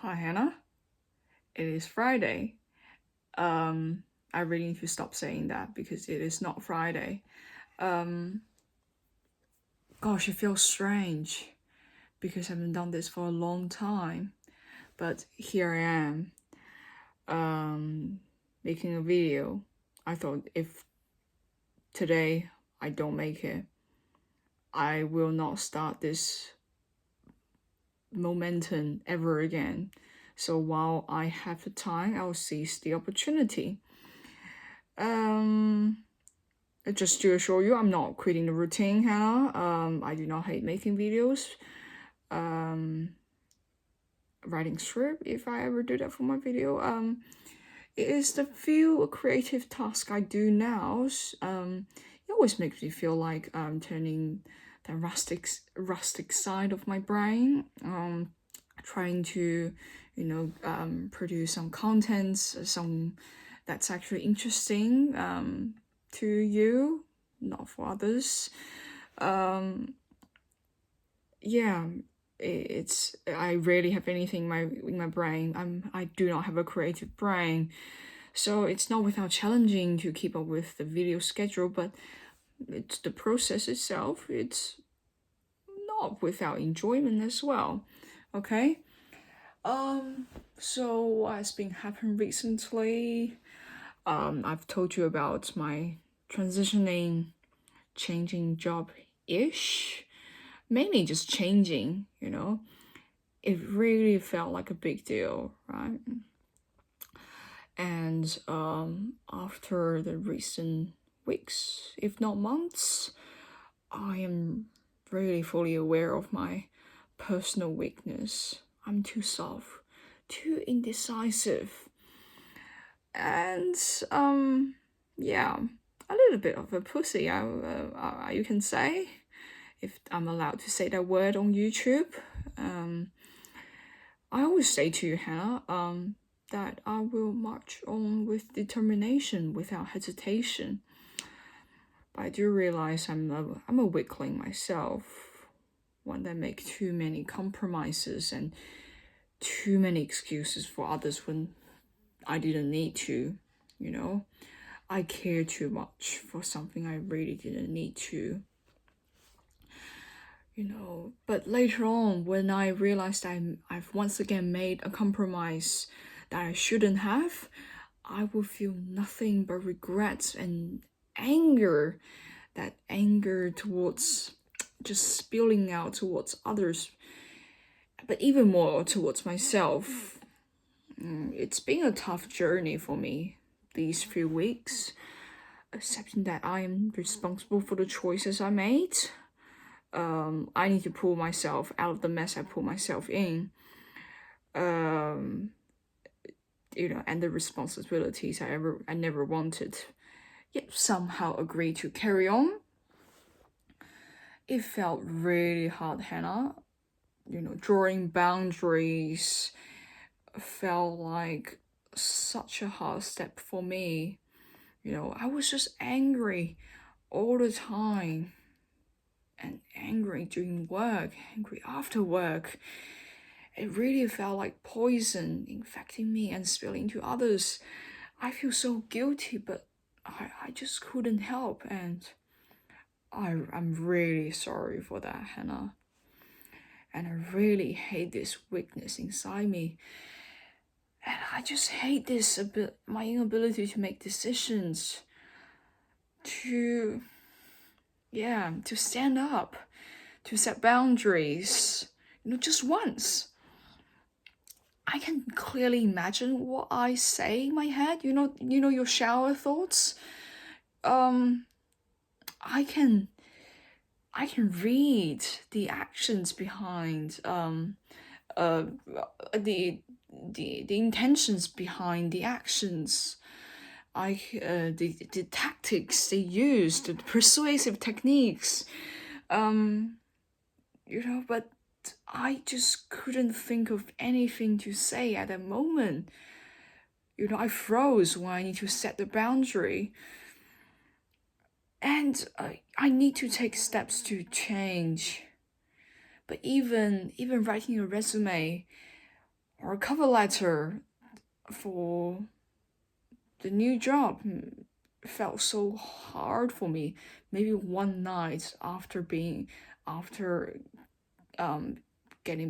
Hi, Hannah. It is Friday. I really need to stop saying that because it is not Friday. Um, Gosh, it feels strange because I haven't done this for a long time. But here I am, making a video. I thought if today I don't make it, I will not start this momentum ever again. So while I have the time, I'll seize the opportunity. Just to assure you, I'm not quitting the routine, Hannah. I do not hate making videos. Writing script, if I ever do that for my video. It is the few creative tasks I do now. It always makes me feel like I'm turning the rustic side of my brain. Trying to, produce some contents, some that's actually interesting to you, not for others. Yeah, it's I rarely have anything in my brain. I do not have a creative brain, so it's not without challenging to keep up with the video schedule, but it's the process itself. It's not without enjoyment as well. Okay. So what's been happening recently? I've told you about my transitioning, changing job ish. Mainly just changing, It really felt like a big deal, right? And after the recent weeks, if not months, I am really fully aware of my personal weakness. I'm too soft, too indecisive, and yeah, a little bit of a pussy. You can say, if I'm allowed to say that word on YouTube. I always say to you, Hannah, that I will march on with determination, without hesitation. But I do realize I'm a weakling myself, one that makes too many compromises and too many excuses for others when I didn't need to, I care too much for something I really didn't need to. But later on, when I realized I've once again made a compromise that I shouldn't have, I will feel nothing but regret and anger. That anger towards just spilling out towards others, but even more towards myself. It's been a tough journey for me these few weeks, accepting that I am responsible for the choices I made. I need to pull myself out of the mess I put myself in. And the responsibilities I never wanted, yet somehow agreed to carry on. It felt really hard, Hannah. Drawing boundaries felt like such a hard step for me. I was just angry all the time. And angry during work, angry after work. It really felt like poison infecting me and spilling to others. I feel so guilty, but I just couldn't help, and I'm really sorry for that, Hannah. And I really hate this weakness inside me. And I just hate my inability to make decisions, to stand up, to set boundaries, just once. I can clearly imagine what I say in my head. Your shower thoughts. I can read the actions behind the intentions behind the actions. The tactics they use, the persuasive techniques. But I just couldn't think of anything to say at that moment. I froze when I need to set the boundary. And I need to take steps to change. But even writing a resume, or a cover letter for the new job felt so hard for me. Maybe one night after getting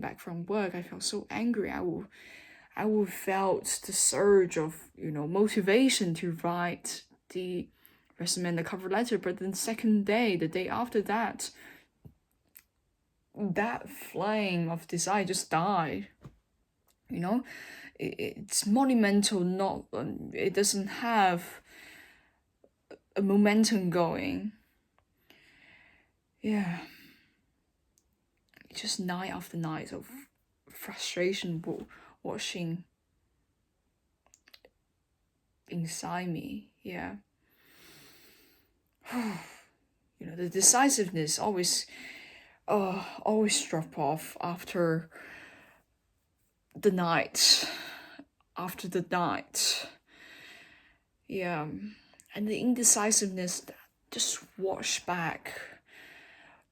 back from work, I felt so angry. I would felt the surge of motivation to write the resume and the cover letter. But then the day after that, that flame of desire just died. It's monumental. Not it doesn't have a momentum going. Yeah, just night after night of frustration washing inside me. Yeah. The decisiveness always drop off after the night. After the night. Yeah. And the indecisiveness that just wash back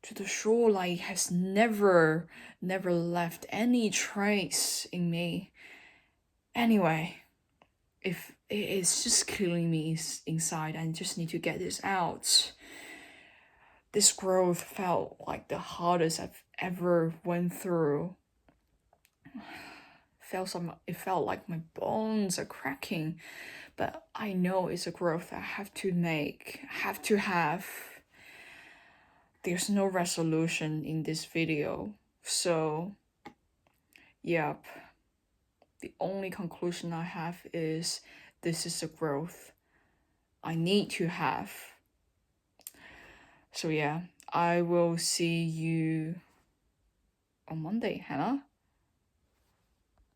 to the shore like has never left any trace in me. Anyway, if it's just killing me inside, I just need to get this out. This growth felt like the hardest I've ever went through. It felt like my bones are cracking, but I know it's a growth I have to make, have to have. There's no resolution in this video, so yep. The only conclusion I have is this is a growth I need to have. So yeah, I will see you on Monday, Hannah.